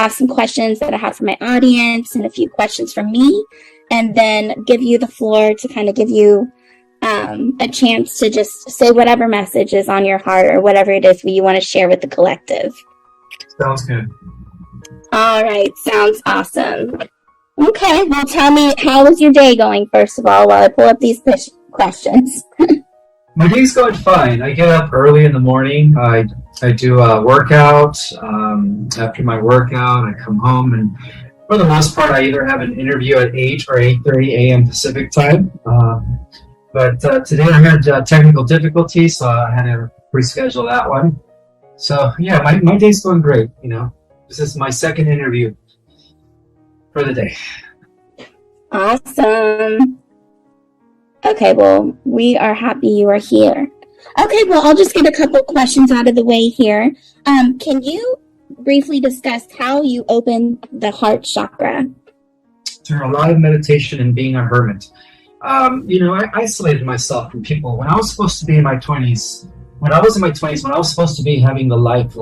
have some questions that I have for my audience and a few questions from me, and then give you the floor to kind of give you a chance to just say whatever message is on your heart or whatever it is you want to share with the collective. Sounds good. All right, sounds awesome. Okay, well, tell me, how was your day going, first of all, while I pull up these questions? My day's going fine. I get up early in the morning. I do a workout. After my workout, I come home, and for the most part, I either have an interview at 8 or 8:30 a.m. Pacific time. But today I had technical difficulties, so I had to reschedule that one. So yeah, my day's going great. You know, this is my second interview for the day. Awesome. Okay, well, we are happy you are here. Okay, well, I'll just get a couple questions out of the way here. Can you briefly discuss how you open the heart chakra? Through a lot of meditation and being a hermit. I isolated myself from people when I was supposed to be in my 20s. When I was in my 20s, when I was supposed to be having the life,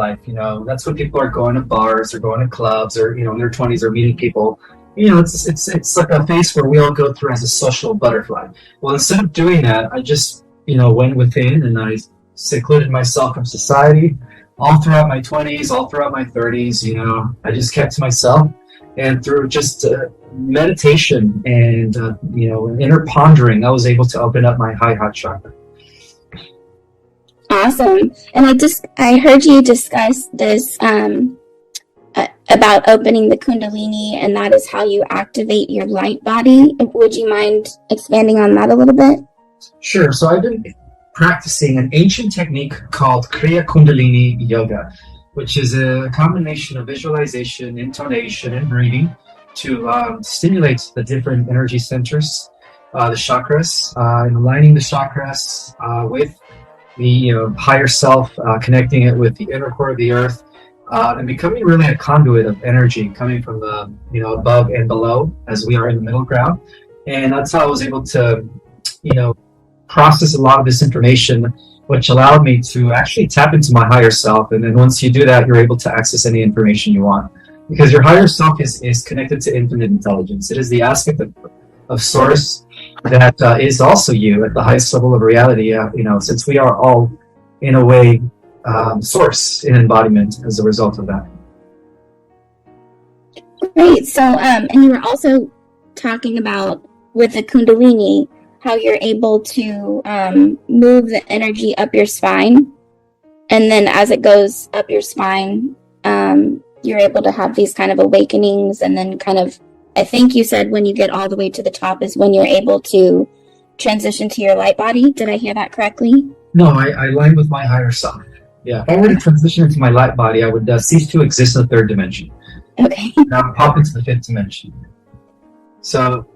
that's when people are going to bars or going to clubs or, in their 20s or meeting people. It's like a phase where we all go through as a social butterfly. Well, instead of doing that, I just, went within and I secluded myself from society all throughout my 20s, all throughout my 30s. I just kept to myself. And through just meditation and, inner pondering, I was able to open up my heart chakra. Awesome. And I heard you discuss this about opening the Kundalini, and that is how you activate your light body. Would you mind expanding on that a little bit? Sure. So I've been practicing an ancient technique called Kriya Kundalini Yoga, which is a combination of visualization, intonation, and breathing to stimulate the different energy centers, the chakras, and aligning the chakras with the higher self, connecting it with the inner core of the earth, and becoming really a conduit of energy coming from the above and below as we are in the middle ground. And that's how I was able to process a lot of this information, which allowed me to actually tap into my higher self. And then once you do that, you're able to access any information you want, because your higher self is connected to infinite intelligence. It is the aspect of source that is also you at the highest level of reality, since we are all in a way source in embodiment as a result of that. Great. So and you were also talking about with the Kundalini how you're able to move the energy up your spine, and then as it goes up your spine, you're able to have these kind of awakenings, and then kind of, I think you said when you get all the way to the top is when you're able to transition to your light body. Did I hear that correctly? No, I align with my higher self. Yeah, if I were to transition into my light body, I would cease to exist in the third dimension. Okay. And I would pop into the fifth dimension. So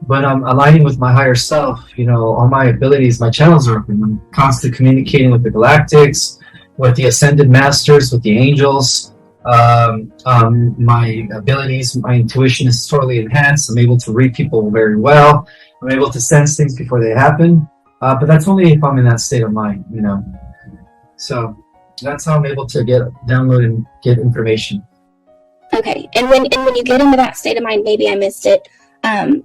when I'm aligning with my higher self, all my abilities, my channels are open. I'm constantly communicating with the galactics, with the ascended masters, with the angels. My abilities, my intuition is totally enhanced. I'm able to read people very well. I'm able to sense things before they happen. But that's only if I'm in that state of mind, So that's how I'm able to download and get information. Okay. And when you get into that state of mind, maybe I missed it.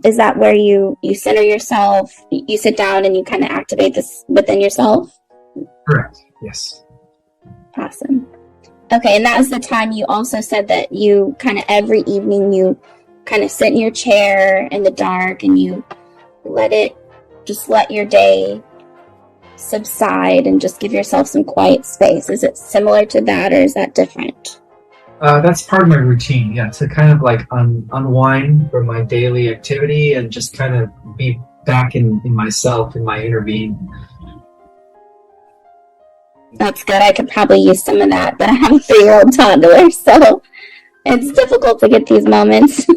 Is that where you center yourself, you sit down and you kind of activate this within yourself? Correct. Yes. Awesome. Okay. And that was the time you also said that you kind of every evening you kind of sit in your chair in the dark and you let your day subside and just give yourself some quiet space. Is it similar to that, or is that different? That's part of my routine, yeah, to kind of like unwind from my daily activity and just kind of be back in myself, in my inner being. That's good. I could probably use some of that, but I have a 3-year-old toddler, so it's difficult to get these moments.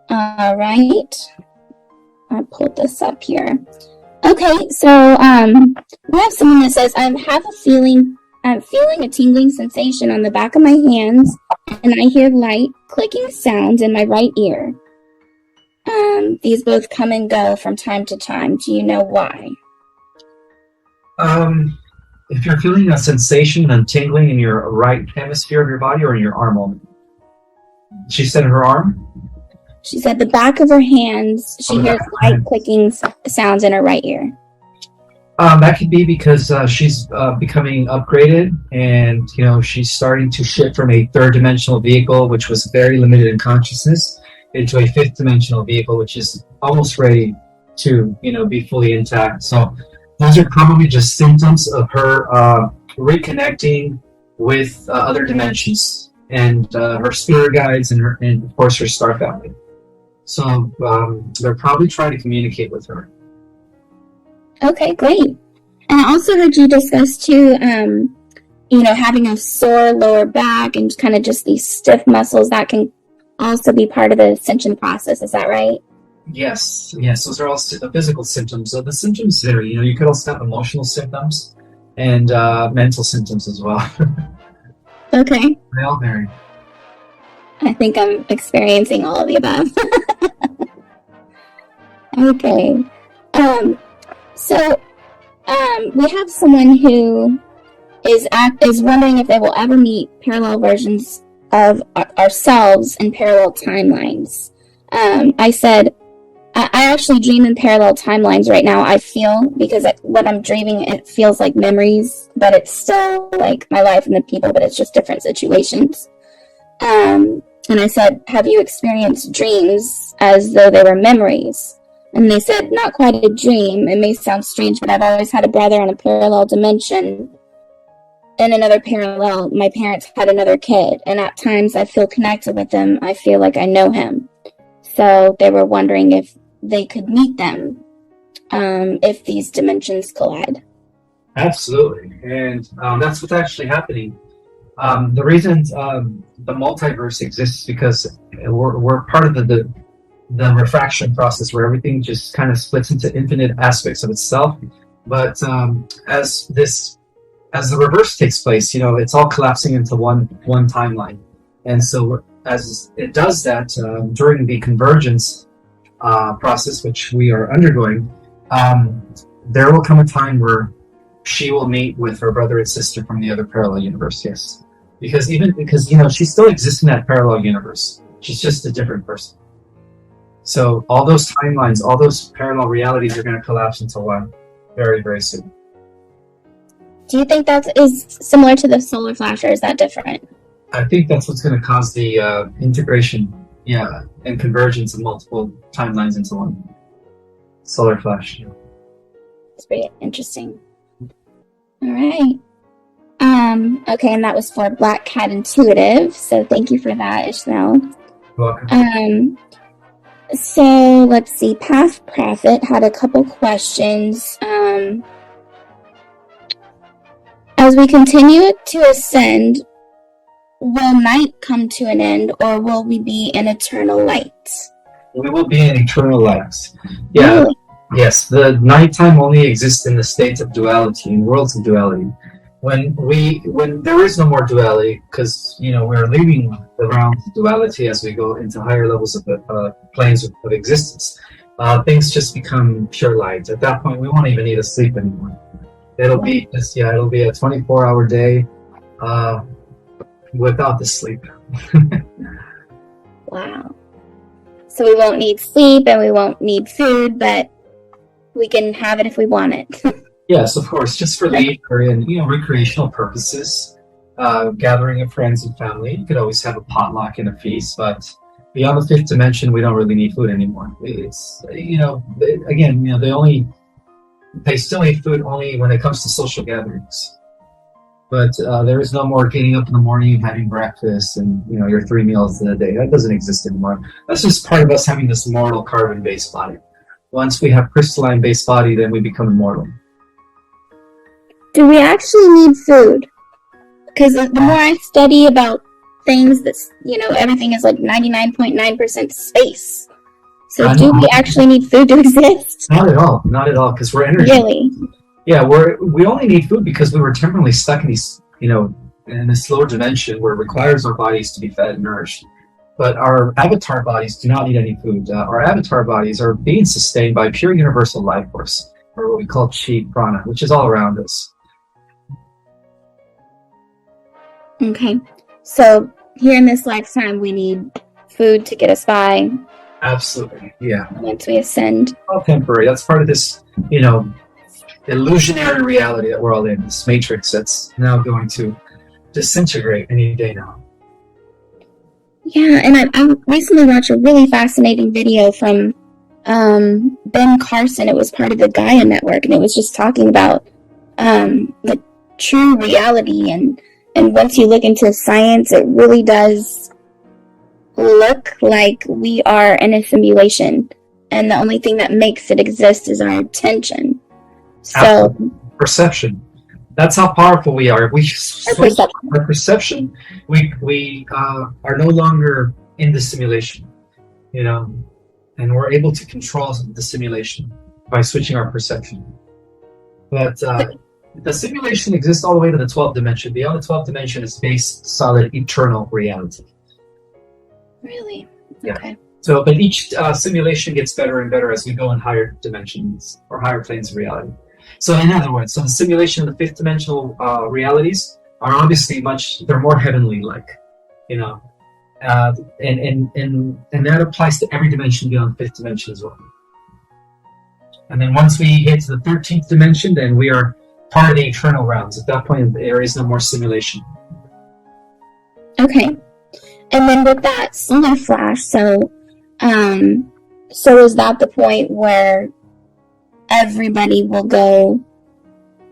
All right. I pulled this up here. Okay, so we have someone that says, I'm feeling a tingling sensation on the back of my hands, and I hear light clicking sounds in my right ear. These both come and go from time to time. Do you know why? if you're feeling a sensation and tingling in your right hemisphere of your body or in your arm only. She said her arm? She said the back of her hands, she hears light clicking sounds in her right ear. That could be because she's becoming upgraded, and she's starting to shift from a third dimensional vehicle, which was very limited in consciousness, into a fifth dimensional vehicle, which is almost ready to be fully intact. So those are probably just symptoms of her reconnecting with other dimensions and her spirit guides and of course her star family. So they're probably trying to communicate with her. Okay, great. And I also heard you discuss too, having a sore lower back and kind of just these stiff muscles that can also be part of the ascension process. Is that right? Yes. Those are all the physical symptoms. So the symptoms vary. You could also have emotional symptoms and mental symptoms as well. Okay. They all vary. I think I'm experiencing all of the above. Okay. So we have someone who is wondering if they will ever meet parallel versions of ourselves in parallel timelines. I said, I actually dream in parallel timelines right now, I feel, because what I'm dreaming, it feels like memories, but it's still like my life and the people, but it's just different situations. And I said, have you experienced dreams as though they were memories? And they said, not quite a dream. It may sound strange, but I've always had a brother in a parallel dimension. In another parallel, my parents had another kid. And at times I feel connected with him. I feel like I know him. So they were wondering if they could meet them if these dimensions collide. Absolutely. And that's what's actually happening. The reason the multiverse exists is because we're part of the refraction process where everything just kind of splits into infinite aspects of itself. But as the reverse takes place, it's all collapsing into one timeline. And so as it does that during the convergence process, which we are undergoing, there will come a time where she will meet with her brother and sister from the other parallel universe. Yes, because she still exists in that parallel universe. She's just a different person. So all those timelines, all those parallel realities are going to collapse into one very, very soon. Do you think that is similar to the solar flash, or is that different? I think that's what's going to cause the integration, and convergence of multiple timelines into one solar flash. It's pretty interesting. All right. Okay, and that was for Black Cat Intuitive. So thank you for that, Ismael. You're welcome. So let's see. Path Prophet had a couple questions. As we continue to ascend, will night come to an end, or will we be in eternal light? We will be in eternal light. Yeah. Really? Yes. The nighttime only exists in the states of duality, in worlds of duality. When there is no more duality, because we're leaving the realms of duality as we go into higher levels of planes of existence, things just become pure light. At that point, we won't even need to sleep anymore. It'll be a 24-hour day without the sleep. Wow. So we won't need sleep and we won't need food, but we can have it if we want it. Yes, of course, just for leisure and recreational purposes, gathering of friends and family. You could always have a potluck and a feast, but beyond the fifth dimension, we don't really need food anymore. It's they still need food only when it comes to social gatherings. But there is no more getting up in the morning and having breakfast and your 3 meals in a day. That doesn't exist anymore. That's just part of us having this mortal carbon-based body. Once we have crystalline-based body, then we become immortal. Do we actually need food? Because the more I study about things that, everything is like 99.9% space. So do we actually need food to exist? Not at all, because we're energy. Really? Yeah, we only need food because we were temporarily stuck in these, in this lower dimension where it requires our bodies to be fed and nourished. But our avatar bodies do not need any food. Our avatar bodies are being sustained by pure universal life force, or what we call chi prana, which is all around us. Okay. So here in this lifetime, we need food to get us by. Absolutely. Yeah. Once we ascend. All temporary. That's part of this, illusionary reality that we're all in, this matrix that's now going to disintegrate any day now. Yeah, and I recently watched a really fascinating video from Ben Carson. It was part of the Gaia Network, and it was just talking about the true reality. And once you look into science, it really does look like we are in a simulation, and the only thing that makes it exist is our attention. So perception. That's how powerful we are. Our perception. We are no longer in the simulation, and we're able to control the simulation by switching our perception. But the simulation exists all the way to the 12th dimension. Beyond the 12th dimension is base, solid, eternal reality. Really? Yeah. Okay. So, but each simulation gets better and better as we go in higher dimensions or higher planes of reality. So, in other words, the simulation of the fifth dimensional realities are obviously they're more heavenly-like, and that applies to every dimension beyond the fifth dimension as well. And then once we hit the 13th dimension, then we are part of the eternal realms. At that point, there is no more simulation. Okay. And then with that solar flash, so is that the point where everybody will go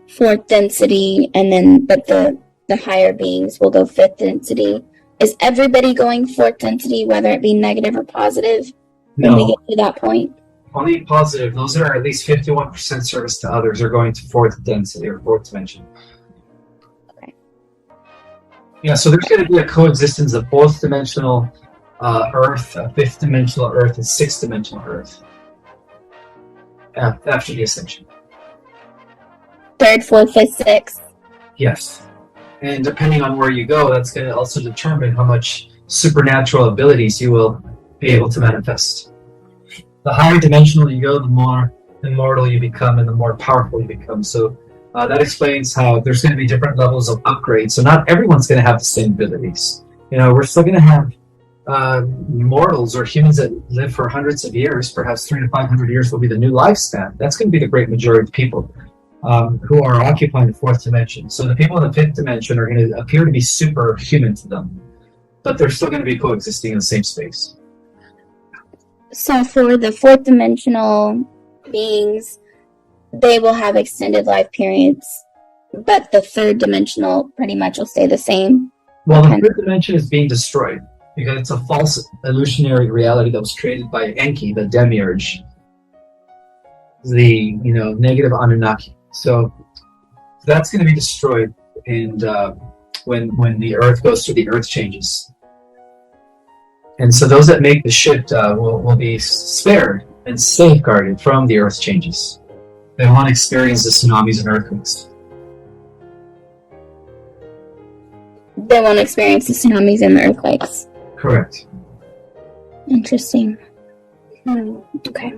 fourth density, and then but the higher beings will go fifth density? Is everybody going fourth density, whether it be negative or positive, when we get to that point? Only positive. Those that are at least 51% service to others are going to fourth density or fourth dimension. Okay. Yeah, so there's going to be a coexistence of fourth dimensional Earth, fifth dimensional Earth, and sixth dimensional Earth after the ascension. Third, fourth, fifth, sixth. Yes. And depending on where you go, that's going to also determine how much supernatural abilities you will be able to manifest. The higher dimensional you go, the more immortal you become and the more powerful you become. So that explains how there's going to be different levels of upgrades. So not everyone's going to have the same abilities. We're still going to have mortals or humans that live for hundreds of years, perhaps 300 to 500 years will be the new lifespan. That's going to be the great majority of people who are occupying the fourth dimension. So the people in the fifth dimension are going to appear to be superhuman to them, but they're still going to be coexisting in the same space. So for the fourth dimensional beings, they will have extended life periods, but the third dimensional pretty much will stay the same. Well, the third dimension is being destroyed because it's a false illusionary reality that was created by Enki, the demiurge, the negative Anunnaki. So that's going to be destroyed, and when the Earth goes through the Earth changes. And so those that make the shift will be spared and safeguarded from the Earth changes. They won't experience the tsunamis and earthquakes. They won't experience the tsunamis and the earthquakes. Correct. Interesting. Okay.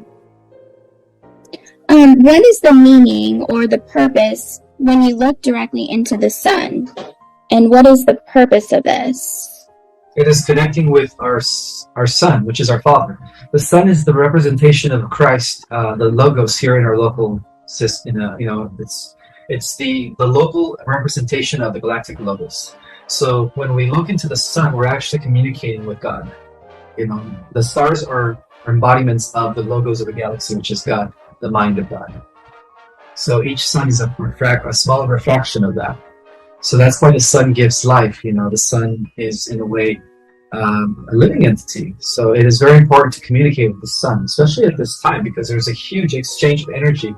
What is the meaning or the purpose when you look directly into the sun? And what is the purpose of this? It is connecting with our sun, which is our Father. The sun is the representation of Christ, the logos here in our local system. It's the local representation of the galactic logos. So when we look into the sun, we're actually communicating with God. The stars are embodiments of the logos of the galaxy, which is God, the mind of God. So each sun is a small refraction of that. So that's why the sun gives life. The sun is, in a way, a living entity. So it is very important to communicate with the sun, especially at this time, because there's a huge exchange of energy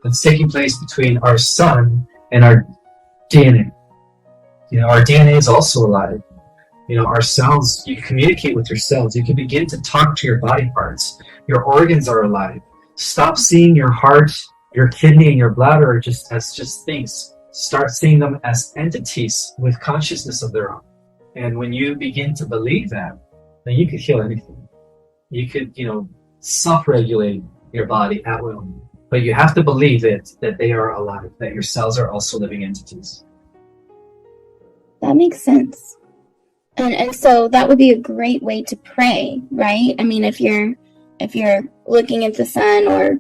that's taking place between our sun and our DNA. Our DNA is also alive. Our cells, you can communicate with your cells. You can begin to talk to your body parts. Your organs are alive. Stop seeing your heart, your kidney, and your bladder as just things. Start seeing them as entities with consciousness of their own. And when you begin to believe that, then you could heal anything. You could, self-regulate your body at will. But you have to believe that they are alive, that your cells are also living entities. That makes sense. And so that would be a great way to pray, right? I mean, if you're looking at the sun or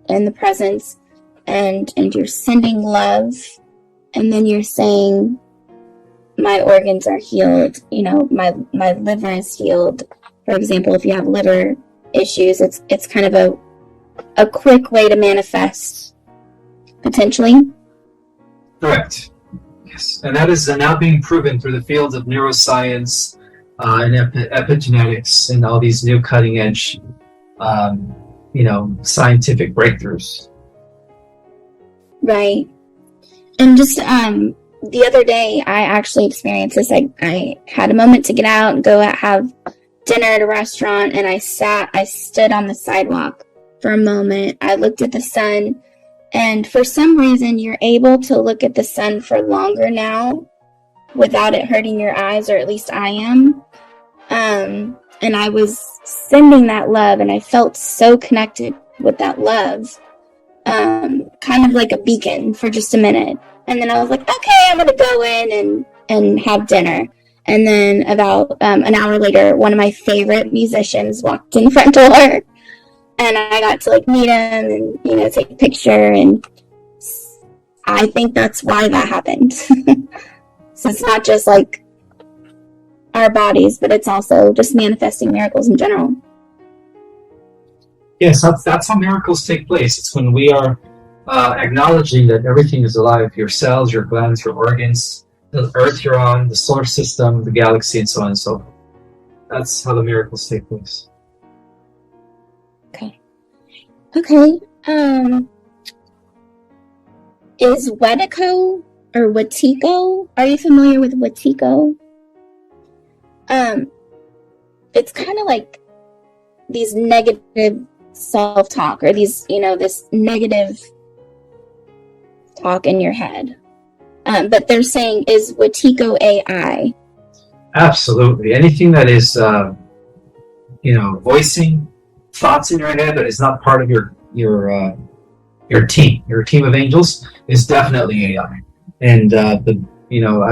in the presence and you're sending love, and then you're saying, my organs are healed, my liver is healed. For example, if you have liver issues, it's kind of a quick way to manifest, potentially. Correct. Yes, and that is now being proven through the fields of neuroscience and epigenetics and all these new cutting edge, scientific breakthroughs. Right. And just the other day, I actually experienced this. I had a moment to get out and go out, have dinner at a restaurant, and I stood on the sidewalk for a moment. I looked at the sun, and for some reason, you're able to look at the sun for longer now without it hurting your eyes, or at least I am. And I was sending that love, and I felt so connected with that love, kind of like a beacon for just a minute. And then I was like, okay, I'm going to go in and have dinner. And then about an hour later, one of my favorite musicians walked in the front door. And I got to meet him and, take a picture. And I think that's why that happened. So it's not just our bodies, but it's also just manifesting miracles in general. Yes, that's how miracles take place. It's when we are acknowledging that everything is alive. Your cells, your glands, your organs, the earth you're on, the solar system, the galaxy, and so on and so forth. That's how the miracles take place. Okay. Is Wetico or Wetiko? Are you familiar with Wetiko? It's kind of like these negative self-talk, or these, this negative talk in your head. But they're saying, is Wetiko AI? Absolutely. Anything that is, voicing thoughts in your head that is not part of your team of angels is definitely AI. And I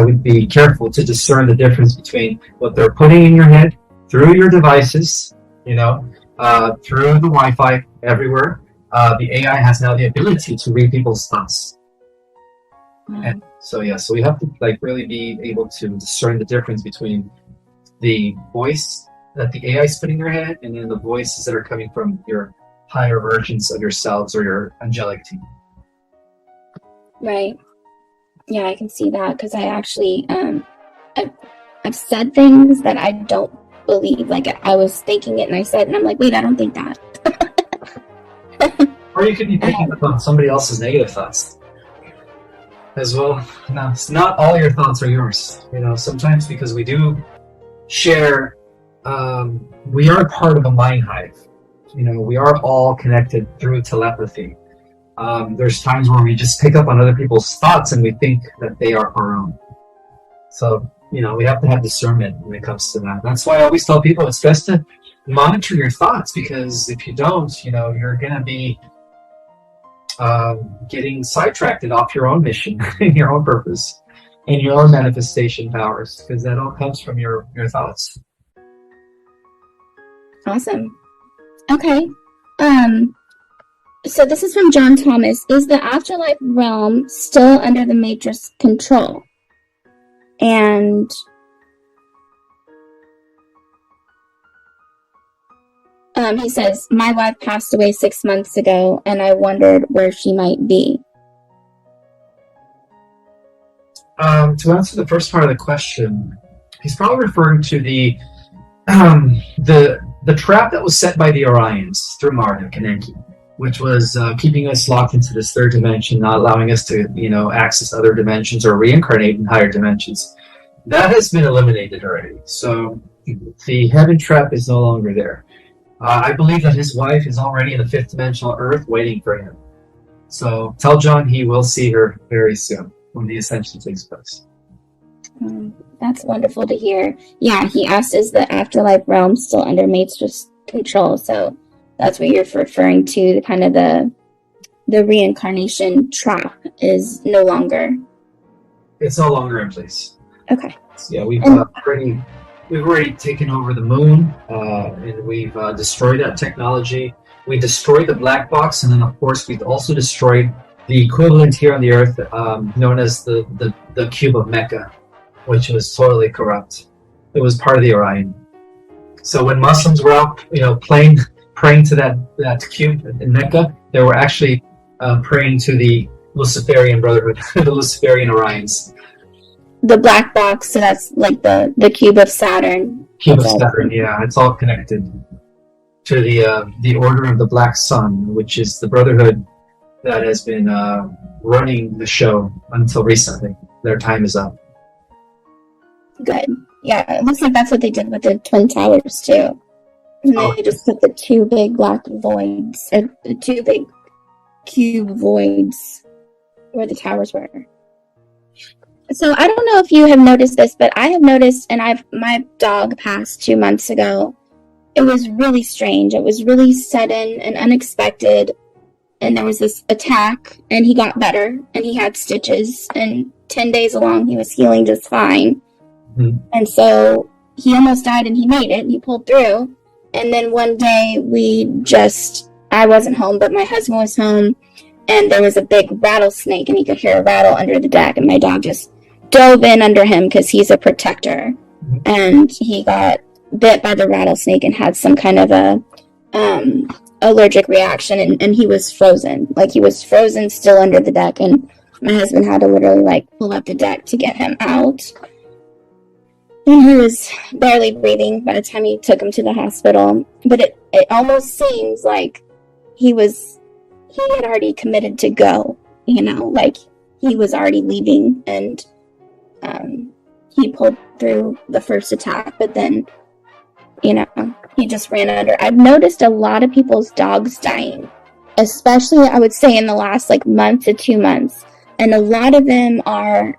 would be careful to discern the difference between what they're putting in your head through your devices, through the Wi-Fi everywhere. The AI has now the ability to read people's thoughts. And so we have to really be able to discern the difference between the voice that the AI is putting in your head and then the voices that are coming from your higher versions of yourselves or your angelic team. Right. Yeah, I can see that, because I actually I've said things that I don't believe. I was thinking it and I said, and I'm like, wait, I don't think that. Or you could be picking up on somebody else's negative thoughts as well. No, it's not all your thoughts are yours. Sometimes, because we do share, we are part of a mind hive. We are all connected through telepathy. There's times where we just pick up on other people's thoughts and we think that they are our own. So, we have to have discernment when it comes to that. That's why I always tell people it's best to monitor your thoughts, because if you don't, you're going to be getting sidetracked and off your own mission, your own purpose, and your own manifestation powers, because that all comes from your thoughts. Awesome. Okay. So this is from John Thomas. Is the afterlife realm still under the Matrix control? And he says, my wife passed away 6 months ago, and I wondered where she might be. To answer the first part of the question, he's probably referring to the trap that was set by the Orions through Marduk and Enki, which was keeping us locked into this third dimension, not allowing us to, access other dimensions or reincarnate in higher dimensions. That has been eliminated already. So the heaven trap is no longer there. I believe that his wife is already in the fifth dimensional Earth waiting for him. So tell John he will see her very soon when the ascension takes place. That's wonderful to hear. Yeah, he asked, is the afterlife realm still under Matrix control? So that's what you're referring to, kind of the reincarnation trap is no longer. It's no longer in place. Okay. So, yeah, we've And already taken over the moon, and we've destroyed that technology. We destroyed the black box, and then of course we've also destroyed the equivalent here on the Earth, known as the cube of Mecca, which was totally corrupt. It was part of the Orion. So when Muslims were out, praying to that cube in Mecca, they were actually praying to the Luciferian Brotherhood, the Luciferian Orions. the black box, so that's like the cube of Saturn. Cube of Saturn, yeah, it's all connected to the Order of the Black Sun, which is the Brotherhood that has been running the show until recently. Their time is up. Good. Yeah, it looks like that's what they did with the Twin Towers too. And they just put the two big black voids, or the two big cube voids where the towers were. So I don't know if you have noticed this, but I have noticed, and my dog passed 2 months ago. It was really strange. It was really sudden and unexpected. And there was this attack, and he got better, and he had stitches, and 10 days along, he was healing just fine. Mm-hmm. And so he almost died, and he made it. He pulled through. And then one day, I wasn't home, but my husband was home, and there was a big rattlesnake, and he could hear a rattle under the deck, and my dog just dove in under him because he's a protector. Mm-hmm. And he got bit by the rattlesnake and had some kind of a allergic reaction, and he was frozen. Like, he was frozen still under the deck, and my husband had to literally pull up the deck to get him out. And he was barely breathing by the time he took him to the hospital. But it almost seems like he had already committed to go, like he was already leaving, and he pulled through the first attack, but then he just ran under. I've noticed a lot of people's dogs dying, especially I would say in the last month to 2 months. And a lot of them are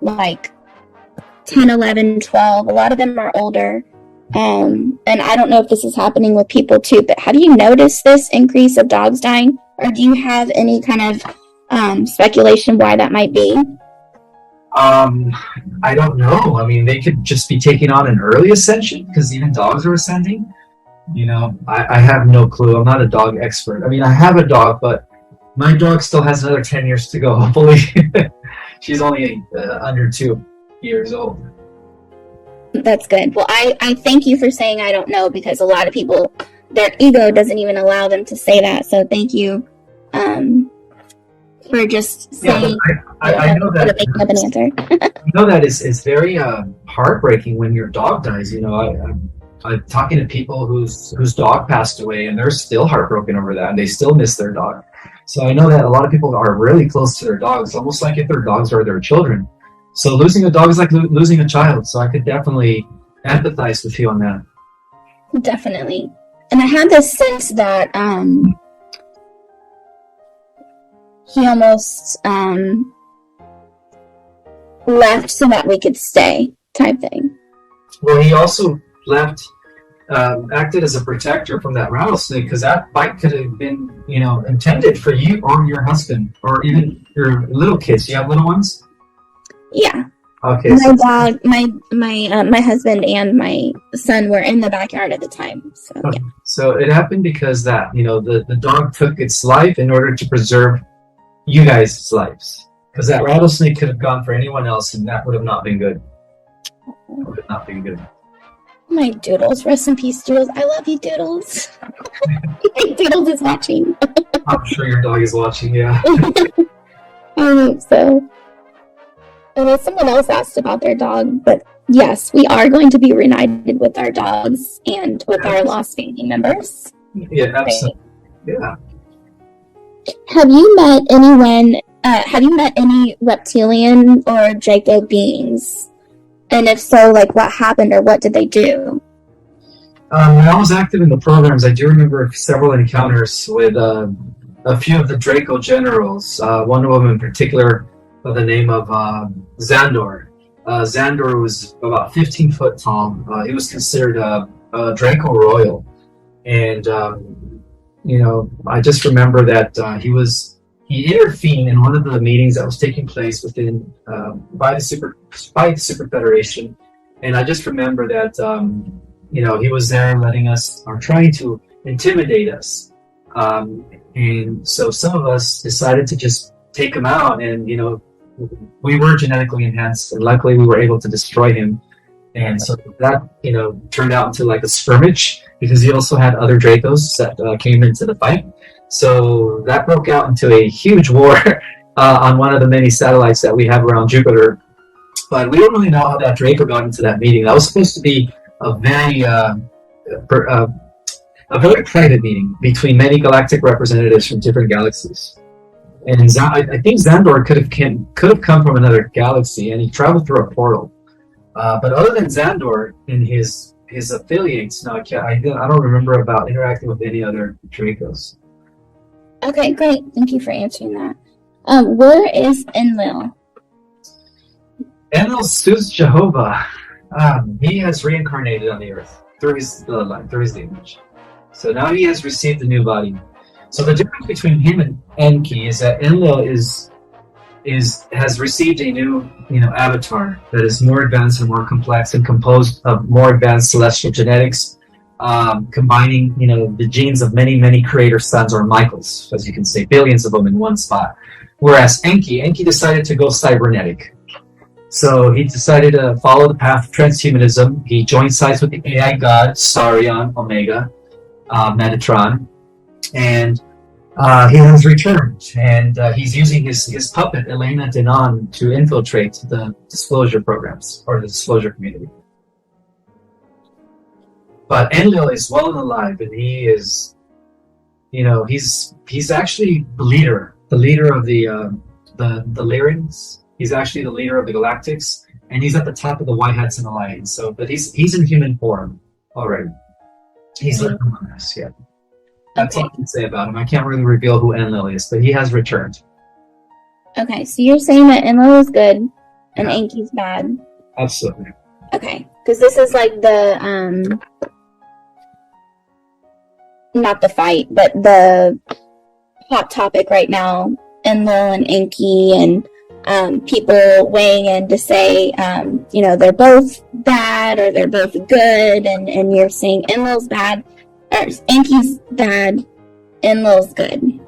10, 11, 12. A lot of them are older. And I don't know if this is happening with people too, but have you noticed this increase of dogs dying? Or do you have any kind of speculation why that might be? I don't know. I mean, they could just be taking on an early ascension because even dogs are ascending. I have no clue. I'm not a dog expert. I mean, I have a dog, but my dog still has another 10 years to go, hopefully. She's only under 2 years old. That's good. Well, I thank you for saying I don't know, because a lot of people, their ego doesn't even allow them to say that. So thank you for just saying. I know that. Making up an answer. I know that is very heartbreaking when your dog dies. I'm talking to people whose dog passed away, and they're still heartbroken over that, and they still miss their dog. So I know that a lot of people are really close to their dogs, almost like if their dogs are their children. So losing a dog is like losing a child. So I could definitely empathize with you on that. Definitely. And I had this sense that he almost left so that we could stay, type thing. Well, he also left, acted as a protector from that rattlesnake, because that bite could have been, intended for you or your husband, or even your little kids. You have little ones? Yeah. Okay. My dog, my husband and my son were in the backyard at the time. So okay. Yeah. So it happened because that, the dog took its life in order to preserve you guys' lives. Because that rattlesnake could have gone for anyone else, and that would have not been good. It would have not been good. My Doodles, rest in peace, Doodles. I love you, Doodles. Doodles is watching. I'm sure your dog is watching, yeah. I hope so. And someone else asked about their dog, but yes, we are going to be reunited with our dogs and with our lost family members. Yeah, absolutely. Yeah. Have you met anyone? Have you met any reptilian or Draco beings? And if so, what happened or what did they do? When I was active in the programs, I do remember several encounters with a few of the Draco generals. One of them in particular, by the name of Xandor. Xandor was about 15 foot tall. He was considered a Draco royal. And, I just remember that he was he intervened in one of the meetings that was taking place within by the Super Federation, and I just remember that he was there letting us or trying to intimidate us, and so some of us decided to just take him out, and we were genetically enhanced, and luckily we were able to destroy him. And so that, turned out into like a skirmish because he also had other Dracos that came into the fight. So that broke out into a huge war on one of the many satellites that we have around Jupiter. But we don't really know how that Draco got into that meeting. That was supposed to be a very private meeting between many galactic representatives from different galaxies. And I think Xandor could have come from another galaxy, and he traveled through a portal. But other than Xandor and his affiliates, no, I don't remember about interacting with any other Dracos. Okay, great. Thank you for answering that. Where is Enlil? Enlil suits Jehovah. He has reincarnated on the earth through his bloodline, through his lineage. So now he has received a new body. So the difference between him and Enki is that Enlil has received a new avatar that is more advanced and more complex and composed of more advanced celestial genetics, combining the genes of many creator sons, or Michaels, as you can say, billions of them in one spot. Whereas Enki decided to go cybernetic. So he decided to follow the path of transhumanism. He joined sides with the AI god Sarion Omega, Metatron, and he has returned, and he's using his puppet Elena Denon to infiltrate the disclosure programs or the disclosure community. But Enlil is well and alive, and he is, he's actually the leader of the Lyrians. He's actually the leader of the Galactics, and he's at the top of the White Hats in Alliance. So, but he's in human form already. He's living among us, yeah. That's all I can say about him. I can't really reveal who Enlil is, but he has returned. Okay, so you're saying that Enlil is good and Enki's bad. Absolutely. Okay, because this is like the not the fight, but the hot topic right now. Enlil and Enki, and people weighing in to say, they're both bad or they're both good, and you're saying Enlil's bad, or Enki's bad, Enlil's good.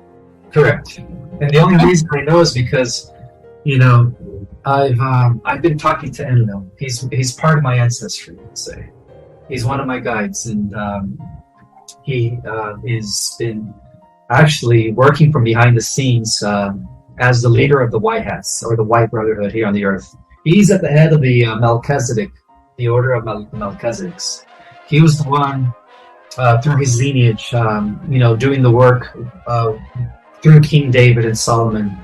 Correct. And the only reason I know is because, I've been talking to Enlil. He's part of my ancestry, you could say. He's one of my guides, and he has been actually working from behind the scenes as the leader of the White Hats, or the White Brotherhood here on the Earth. He's at the head of the Melchizedek, the Order of Melchizedeks. He was the one, through his lineage, doing the work through King David and Solomon.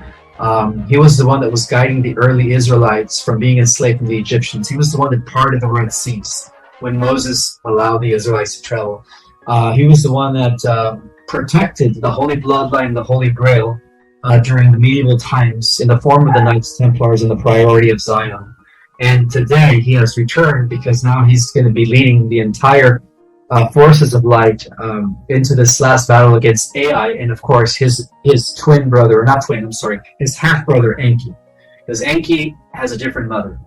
He was the one that was guiding the early Israelites from being enslaved from the Egyptians. He was the one that parted the Red Seas when Moses allowed the Israelites to travel. He was the one that protected the Holy Bloodline, the Holy Grail, during the medieval times in the form of the Knights Templars and the Priority of Zion. And today he has returned because now he's going to be leading the entire forces of light into this last battle against AI, and of course his twin brother, or not twin, I'm sorry, his half brother Enki, because Enki has a different mother,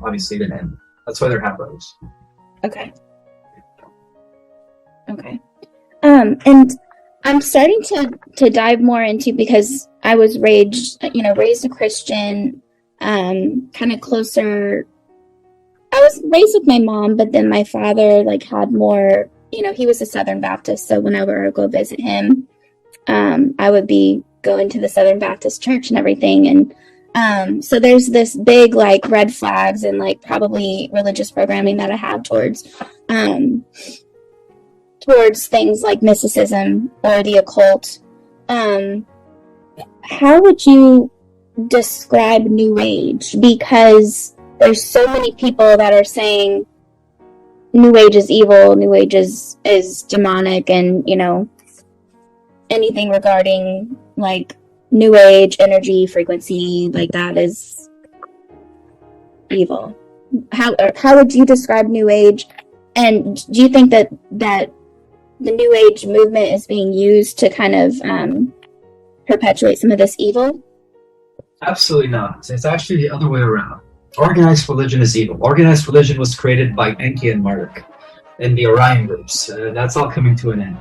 obviously, than Enki. That's why they're half brothers. Okay. And I'm starting to dive more into, because I was raised a Christian, kind of closer. I was raised with my mom, but then my father had more, he was a Southern Baptist. So whenever I would go visit him, I would be going to the Southern Baptist church and everything. And so there's this big red flags and probably religious programming that I have towards things like mysticism or the occult. How would you describe New Age? Because there's so many people that are saying New Age is evil, New Age is demonic, and anything regarding New Age energy frequency that is evil. How would you describe New Age? And do you think that the New Age movement is being used to kind of perpetuate some of this evil? Absolutely not. It's actually the other way around. Organized religion is evil. Organized religion was created by Enki and Marduk and the Orion groups. That's all coming to an end.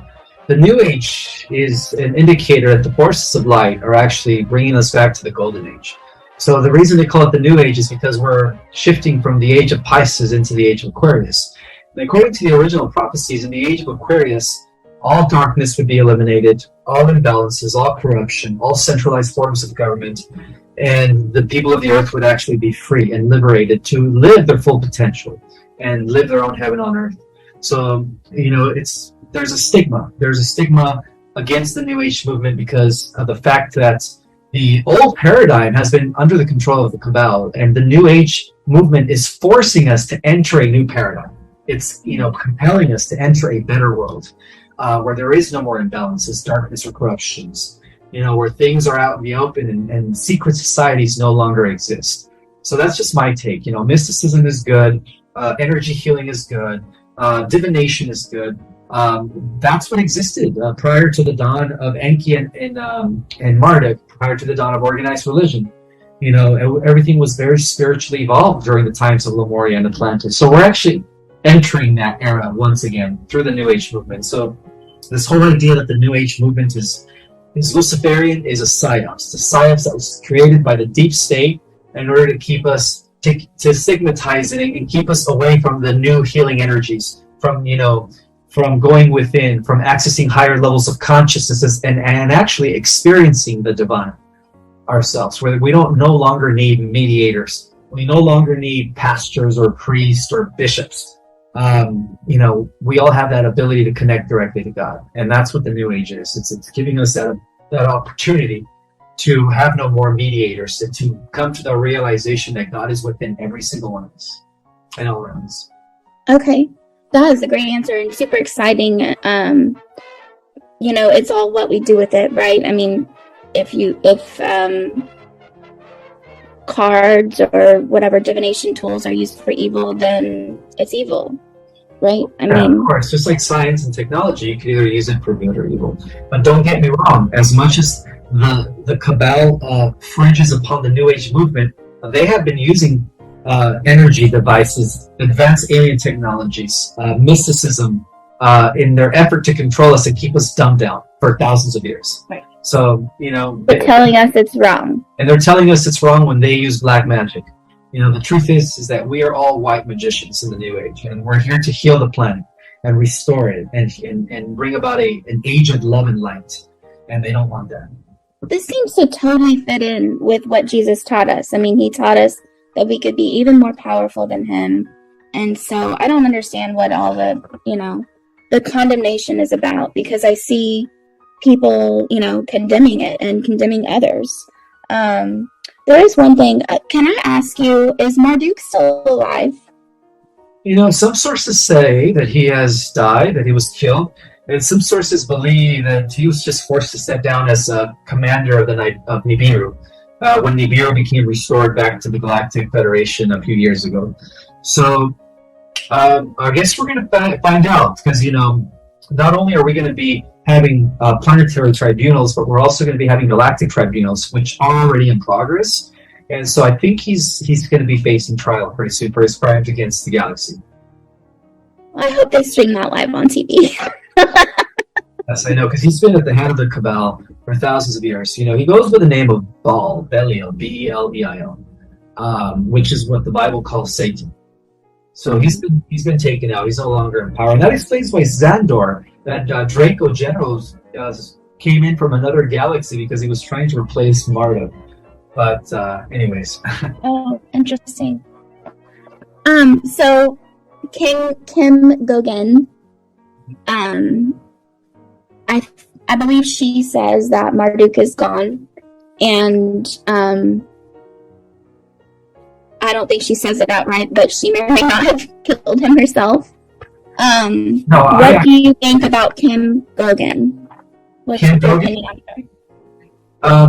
The New Age is an indicator that the forces of light are actually bringing us back to the Golden Age. So the reason they call it the New Age is because we're shifting from the age of Pisces into the age of Aquarius. And according to the original prophecies, in the age of Aquarius, all darkness would be eliminated, all imbalances, all corruption, all centralized forms of government, and the people of the earth would actually be free and liberated to live their full potential and live their own heaven on earth. So, there's a stigma. There's a stigma against the New Age movement because of the fact that the old paradigm has been under the control of the cabal, and the New Age movement is forcing us to enter a new paradigm. It's, compelling us to enter a better world where there is no more imbalances, darkness, or corruptions. Where things are out in the open and secret societies no longer exist. So that's just my take. Mysticism is good, energy healing is good, divination is good. That's what existed prior to the dawn of Enki and Marduk, prior to the dawn of organized religion. Everything was very spiritually evolved during the times of Lemuria and Atlantis. So we're actually entering that era once again through the New Age movement. So this whole idea that the New Age movement is Luciferian is a psyops. The psyops that was created by the deep state in order to keep us, to stigmatize it and keep us away from the new healing energies, from going within, from accessing higher levels of consciousness and actually experiencing the divine ourselves, where we don't no longer need mediators. We no longer need pastors or priests or bishops. We all have that ability to connect directly to God, and that's what the New Age is. It's giving us that opportunity to have no more mediators and to come to the realization that God is within every single one of us and all around us. Okay, that is a great answer and super exciting. It's all what we do with it, right? I mean, if cards or whatever divination tools are used for evil, then it's evil, right? I mean, of course, just like science and technology, you can either use it for good or evil. But don't get me wrong, as much as the cabal fringes upon the New Age movement, they have been using energy devices, advanced alien technologies, mysticism, in their effort to control us and keep us dumbed down for thousands of years. Right. So, they're telling us it's wrong. And they're telling us it's wrong when they use black magic. The truth is that we are all white magicians in the New Age, and we're here to heal the planet and restore it and bring about an age of love and light. And they don't want that. This seems to totally fit in with what Jesus taught us. I mean, he taught us that we could be even more powerful than him. And so I don't understand what all the condemnation is about, because I see people, condemning it and condemning others. There is one thing. Can I ask you, is Marduk still alive? Some sources say that he has died, that he was killed. And some sources believe that he was just forced to step down as a commander of Nibiru, when Nibiru became restored back to the Galactic Federation a few years ago. So I guess we're going to find out, because, not only are we going to be having planetary tribunals, but we're also going to be having galactic tribunals, which are already in progress. And so I think he's going to be facing trial pretty soon for his crimes against the galaxy. I hope they stream that live on TV. Yes, I know, because he's been at the head of the cabal for thousands of years. He goes by the name of Belial, Beleil, which is what the Bible calls Satan. So he's been taken out. He's no longer in power, and that explains why Xandor, that Draco general, came in from another galaxy, because he was trying to replace Marduk. But anyways. Oh, interesting. So Kim Gogan, I believe she says that Marduk is gone, and I don't think she says it outright, but she may or may not have killed him herself. What do you think about Kim Gogan? What's Kim your Gogan? opinion on her?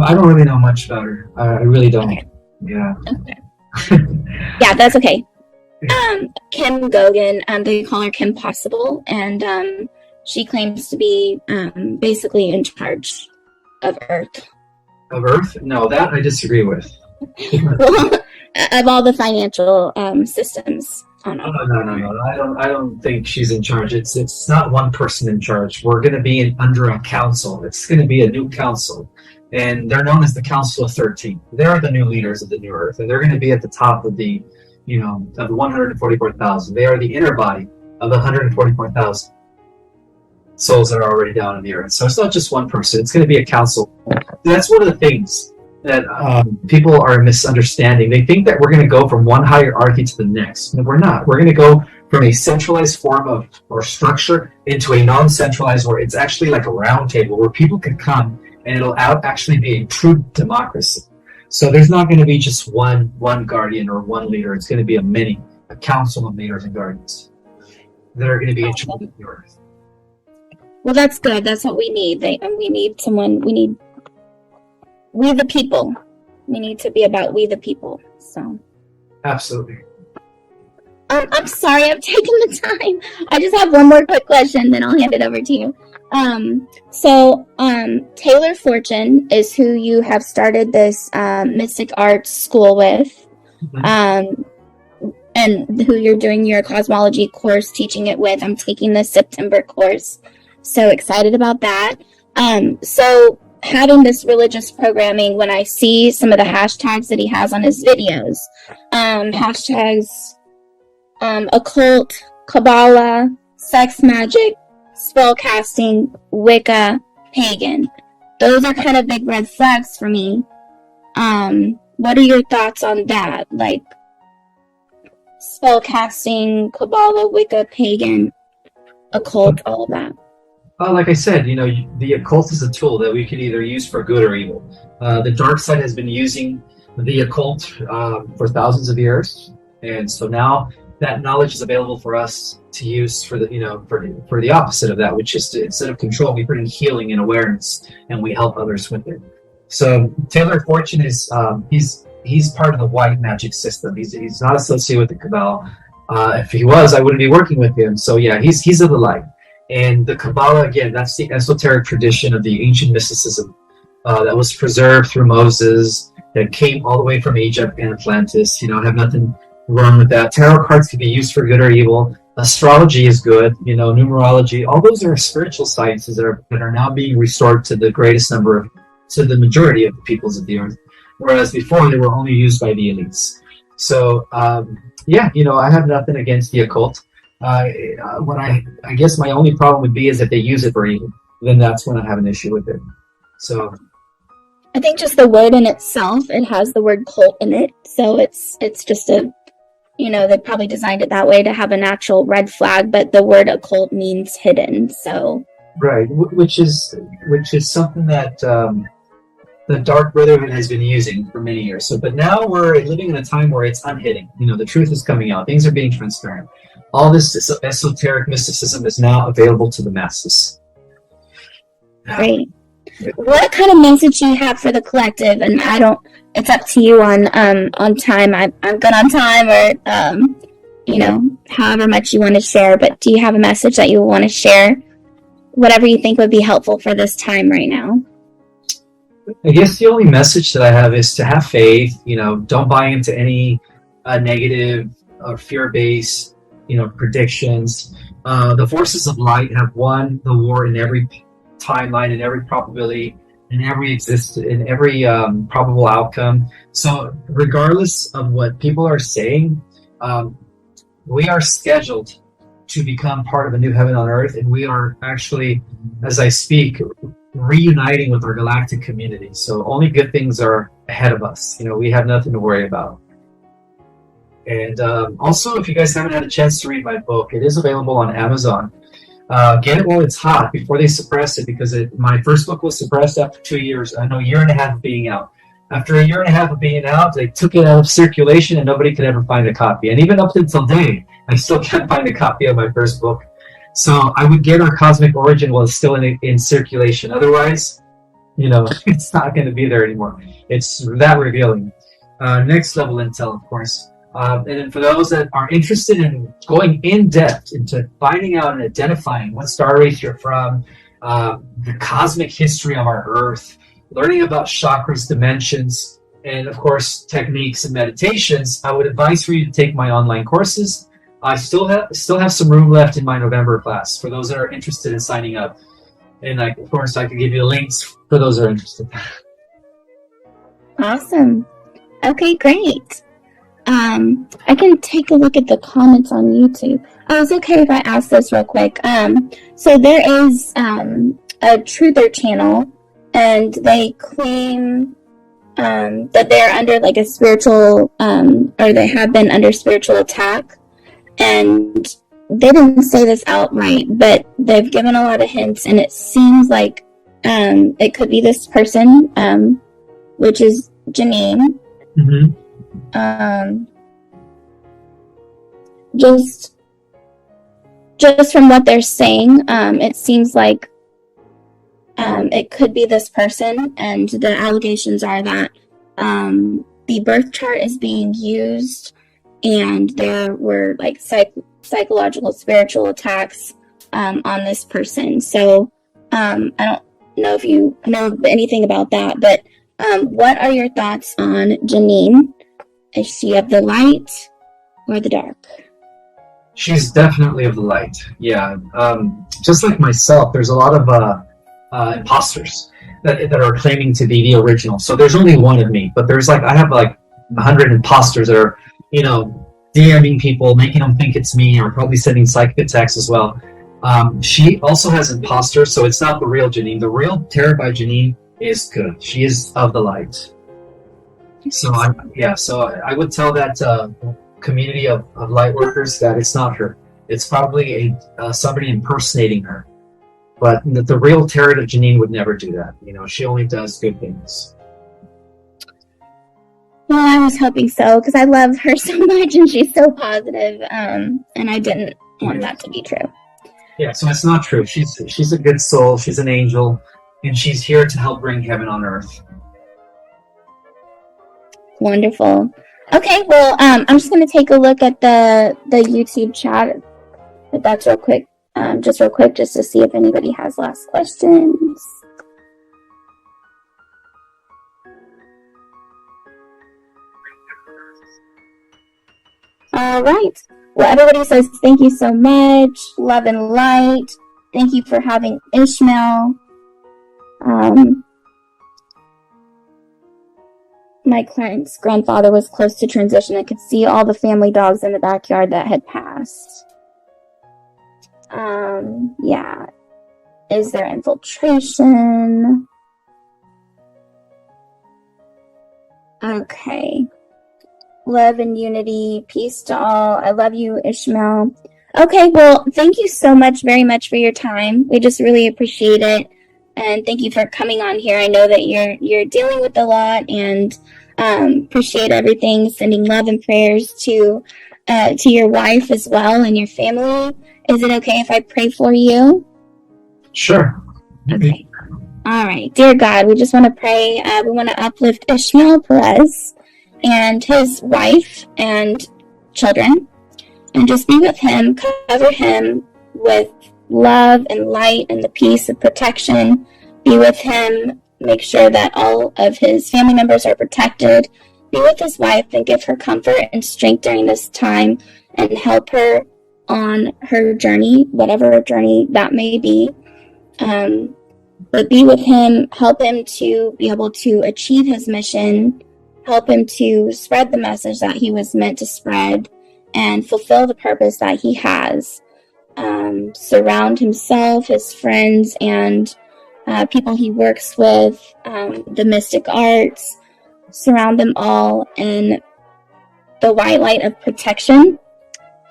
I don't really know much about her. I really don't. Okay. Yeah. Okay. Yeah, that's okay. Kim Gogan, they call her Kim Possible, and she claims to be basically in charge of Earth. Of Earth? No, that I disagree with. Well, of all the financial systems on Oh, Earth. no. I don't think she's in charge. It's not one person in charge. We're going to be under a council. It's going to be a new council, and they're known as the Council of 13. They're the new leaders of the new Earth, and they're going to be at the top of of the 144,000. They are the inner body of the 144,000 souls that are already down on the Earth. So it's not just one person. It's going to be a council. That's one of the things that people are misunderstanding. They think that we're going to go from one hierarchy to the next. And we're not. We're going to go from a centralized form of or structure into a non-centralized, where it's actually like a round table where people can come and it'll actually be a true democracy. So there's not going to be just one guardian or one leader. It's going to be a council of leaders and guardians that are going to be in charge of the Earth. Well, that's good. That's what we need. We need someone. We the people. We need to be about we the people. So. Absolutely. I'm sorry, I've taken the time. I just have one more quick question, then I'll hand it over to you. Taylor Fortune is who you have started this Mystic Arts school with, and who you're doing your cosmology course teaching it with. I'm taking the September course. So excited about that. So having this religious programming, when I see some of the hashtags that he has on his videos, hashtags occult, Kabbalah, sex magic, spell casting, Wicca, pagan. Those are kind of big red flags for me. What are your thoughts on that? Like spell casting, Kabbalah, Wicca, pagan, occult, all of that. Like I said, the occult is a tool that we can either use for good or evil. The dark side has been using the occult for thousands of years, and so now that knowledge is available for us to use for the opposite of that, which is to, instead of control, we bring healing and awareness, and we help others with it. So Taylor Fortune is he's part of the white magic system. He's not associated with the Kabbalah. If he was, I wouldn't be working with him. So yeah, he's of the light. And the Kabbalah, again, that's the esoteric tradition of the ancient mysticism that was preserved through Moses, that came all the way from Egypt and Atlantis. Have nothing wrong with that. Tarot cards can be used for good or evil. Astrology is good. Numerology. All those are spiritual sciences that are now being restored to the to the majority of the peoples of the earth. Whereas before, they were only used by the elites. So, I have nothing against the occult. What I guess my only problem would be is if they use it for evil, then that's when I have an issue with it. So I think just the word in itself, it has the word cult in it, so it's just they probably designed it that way to have an actual red flag, but the word occult means hidden, so right, which is something that the Dark Brotherhood has been using for many years. So, but now we're living in a time where it's unhidden. The truth is coming out. Things are being transparent. All this esoteric mysticism is now available to the masses. Great. What kind of message do you have for the collective? And it's up to you on time. I'm good on time, or however much you want to share. But do you have a message that you want to share? Whatever you think would be helpful for this time right now. I guess the only message that I have is to have faith. Don't buy into any negative or fear-based predictions. The forces of light have won the war in every timeline, in every probability, in every probable outcome. So regardless of what people are saying, we are scheduled to become part of a new heaven on earth, and we are actually, as I speak, reuniting with our galactic community. So only good things are ahead of us. We have nothing to worry about. And also, if you guys haven't had a chance to read my book, it is available on Amazon. Get it while it's hot before they suppress it, because my first book was suppressed after 2 years. I know, a year and a half of being out. After a year and a half of being out, they took it out of circulation and nobody could ever find a copy. And even up until today, I still can't find a copy of my first book. So I would get Our Cosmic Origin while it's still in circulation. Otherwise, it's not going to be there anymore. It's that revealing. Next level intel, of course. And then for those that are interested in going in depth into finding out and identifying what star race you're from, the cosmic history of our Earth, learning about chakras, dimensions, and of course techniques and meditations, I would advise for you to take my online courses. I still have some room left in my November class for those that are interested in signing up. And of course, I can give you links for those that are interested. Awesome. Okay, great. I can take a look at the comments on YouTube. It's okay if I ask this real quick. So there is a truther channel, and they claim that they're under like a spiritual, or they have been under spiritual attack. And they didn't say this outright, but they've given a lot of hints, and it seems like it could be this person, which is Janine. Mm-hmm. Just from what they're saying, it seems like it could be this person, and the allegations are that the birth chart is being used, and there were like psychological, spiritual attacks on this person. So I don't know if you know anything about that, but what are your thoughts on Janine? Is she of the light or the dark? She's definitely of the light. Yeah. Just like myself, there's a lot of imposters that are claiming to be the original. So there's only one of me, but I have like 100 imposters that are, DMing people, making them think it's me, or probably sending psychic attacks as well. She also has imposters, so it's not the real Janine. The real Tarot by Janine is good. She is of the light. So I would tell that community of light workers that it's not her. It's probably somebody impersonating her. But the real Tarot of Janine would never do that. She only does good things. Well, I was hoping so, because I love her so much, and she's so positive, and I didn't want that to be true. Yeah, so it's not true. She's a good soul. She's an angel, and she's here to help bring heaven on earth. Wonderful. Okay, well, I'm just going to take a look at the YouTube chat, if that's real quick, just to see if anybody has last questions. All right. Well, everybody says thank you so much. Love and light. Thank you for having Ismael. My client's grandfather was close to transition. I could see all the family dogs in the backyard that had passed. Yeah. Is there infiltration? Okay. Love and unity. Peace to all. I love you, Ismael. Okay, well, thank you so much, very much for your time. We just really appreciate it. And thank you for coming on here. I know that you're dealing with a lot, and appreciate everything. Sending love and prayers to your wife as well and your family. Is it okay if I pray for you? Sure. Okay. All right. Dear God, we just want to pray. We want to uplift Ismael Perez and his wife and children, and just be with him, cover him with love and light and the peace of protection. Be with him, make sure that all of his family members are protected. Be with his wife and give her comfort and strength during this time, and help her on her journey, whatever journey that may be. But be with him, help him to be able to achieve his mission, help him to spread the message that he was meant to spread, and fulfill the purpose that he has. Surround himself, his friends, and people he works with, the mystic arts. Surround them all in the white light of protection,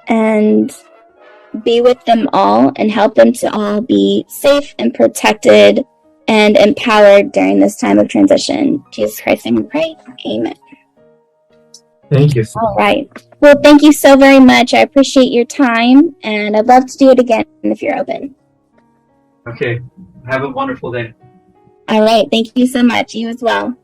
and be with them all and help them to all be safe and protected and empowered during this time of transition. Jesus Christ, and we pray. Amen. Thank you. All right. Well, thank you so very much. I appreciate your time, and I'd love to do it again if you're open. Okay. Have a wonderful day. All right. Thank you so much. You as well.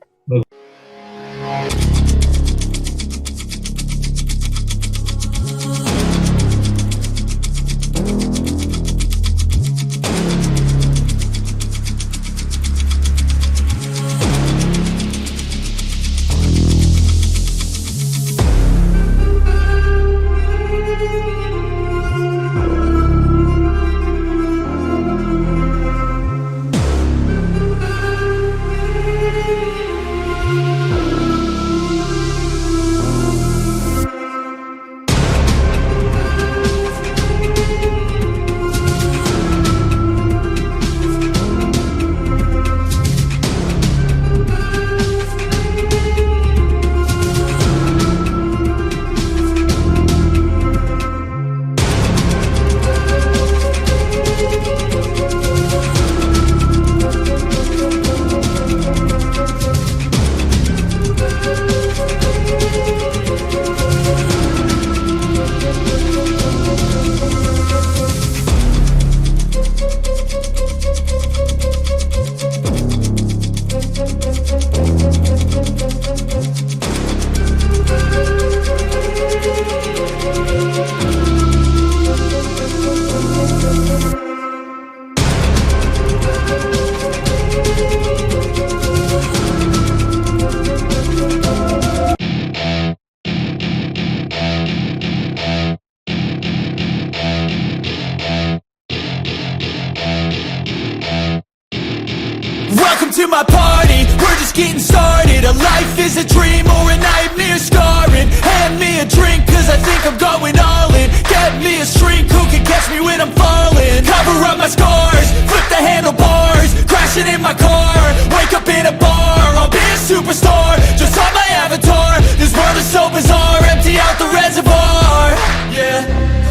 my party, we're just getting started. A life is a dream or a nightmare scarring. Hand me a drink cause I think I'm going all in. Get me a shrink who can catch me when I'm falling. Cover up my scars, flip the handlebars, crashing in my car, wake up in a bar. I'll be a superstar, just on my avatar. This world is so bizarre, empty out the reservoir. Yeah,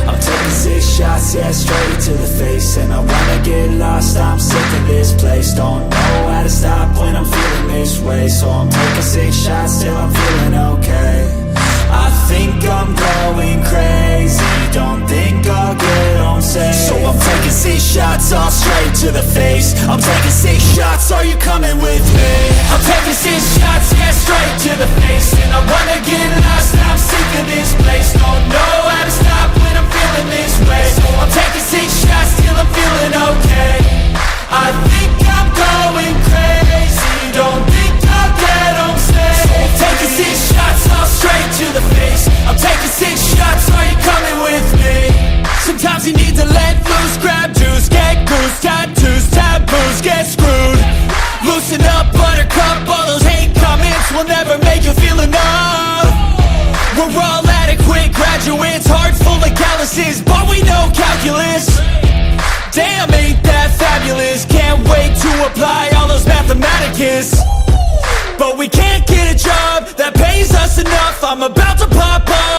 I'm taking 6 shots, yeah, straight to the face. And I wanna get lost, I'm sick of this place. Don't know how to stop when I'm feeling this way. So I'm taking 6 shots till I'm feeling okay. I think I'm going crazy, don't think I'll get on safe. So I'm taking 6 shots, all straight to the face. I'm taking 6 shots, are you coming with me? I'm taking 6 shots, yeah, straight to the face. And I wanna get lost, I'm sick of this place. Don't know how to stop when I'm feeling this way. So I'm taking 6 shots till I'm feeling okay. I think I'm going crazy, don't think I'll get on safe. So I'm taking 6 shots, all straight to the face. I'm taking 6 shots, are you coming with me? Sometimes you need to let loose, grab juice, get goose, tattoos, taboos, get screwed. Loosen up, buttercup, all those hate comments will never make you feel enough. We're all adequate graduates, heart full of calluses, but we know calculus. Damn, ain't that fabulous? Can't wait to apply all those mathematicus. But we can't get a job that pays us enough. I'm about to pop up.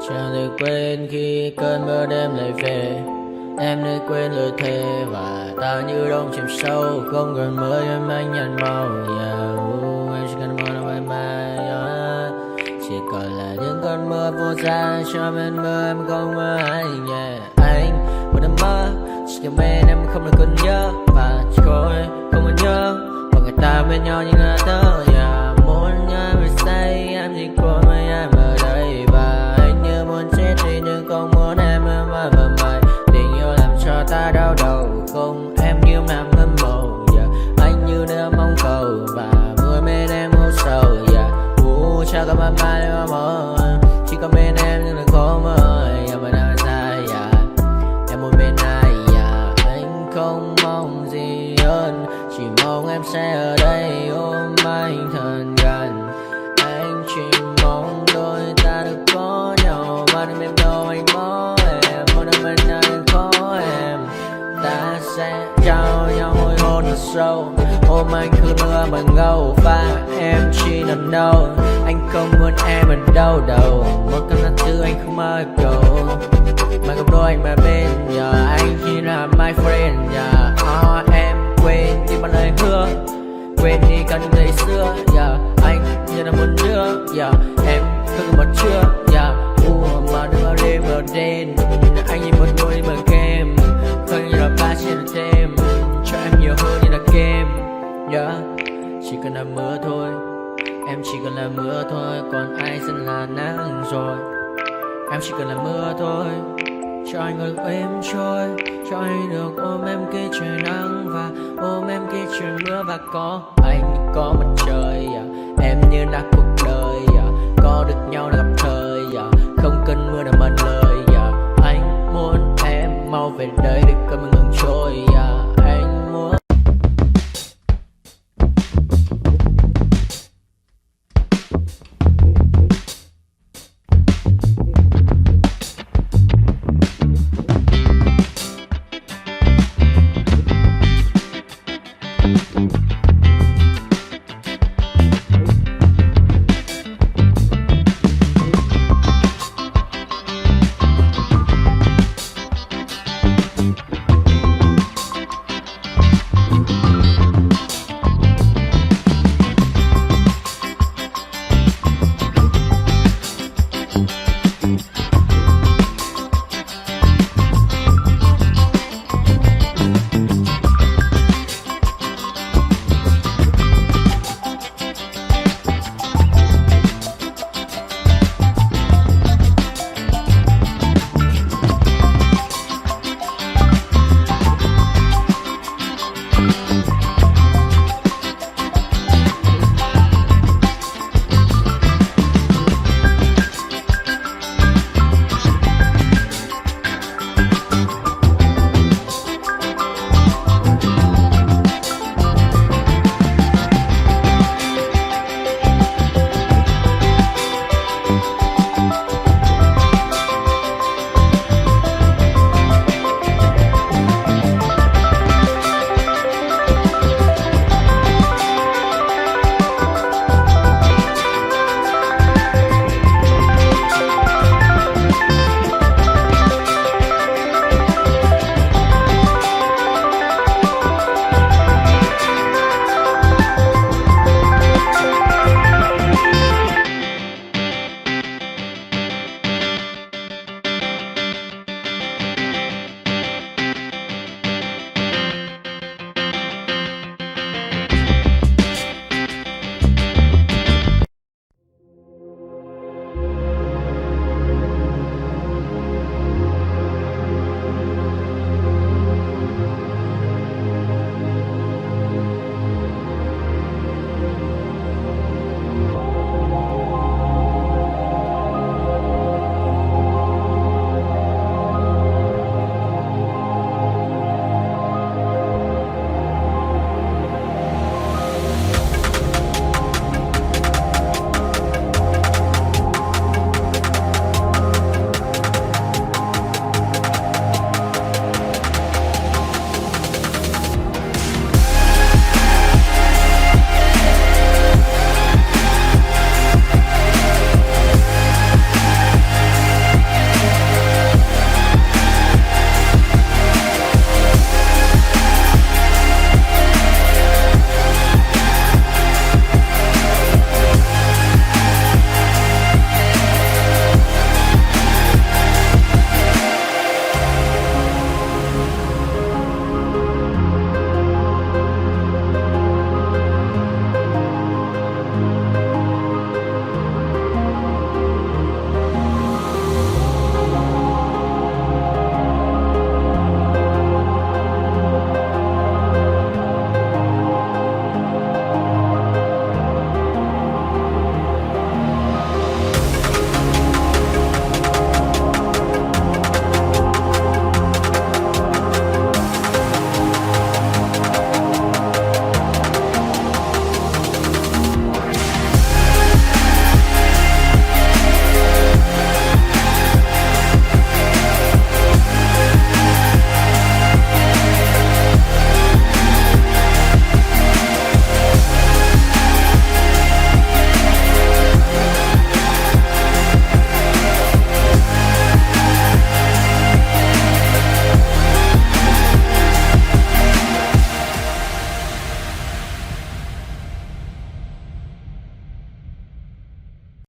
Chẳng thể quên khi cơn mưa đêm lại về. Em đã quên lời thề và ta như đông chìm sâu. Không còn mới em anh nhận màu. Em chỉ cần mơ đâu em chỉ còn là những cơn mưa vô giá. Cho bên mơ em không mơ anh. Anh một đêm mơ chỉ cần bên em không được cần nhớ. Và chỉ có em không muốn nhớ. Và người ta bên nhau như ngã tớ. Muốn nhớ về say em chỉ có mấy em ở đây. Và anh như muốn chết đi nhưng không muốn em mơ và mày. Tình yêu làm cho ta đau đầu. Không em như làm ngâm màu. Anh như đeo mong cầu. Và mưa bên em u sầu. Chắc có mãi mãi mà mơ. Chỉ có bên em nhưng đừng có mơ. Mà đang dài em muốn bên ai. Anh không mong gì hơn. Chỉ mong em sẽ ở đây ôm anh thật gần. Anh chỉ mong đôi ta được có nhau. Mà đừng em đâu anh có em. Một đêm bên anh có em. Ta sẽ trao nhau môi hôn thật sâu. Ôm anh cứ mưa bằng ngâu. Và em chỉ nằm đâu. Anh không muốn em ở đâu đâu. Một cơn lạnh thứ anh không mơ cầu. Mà gặp đôi anh mà bên anh chỉ là my friend. Em quên đi bao lời hứa. Quên đi cả những ngày xưa. Anh như là muốn đưa. Em không còn một chưa. Mà đừng ở đêm ở đêm. Anh như một đôi bằng kem. Không như là ba trên thêm. Cho em nhiều hơn như là game. Chỉ cần là mưa thôi. Em chỉ cần là mưa thôi. Còn ai sẽ là nắng rồi. Em chỉ cần là mưa thôi. Cho anh được êm trôi. Cho anh được ôm em khi trời nắng. Và ôm em khi trời mưa. Và có anh có mặt trời. Em như là cuộc đời. Có được nhau là gặp thời. Không cần mưa để mần lời. Anh muốn em mau về đây để cơn mưa ngừng trôi. Anh muốn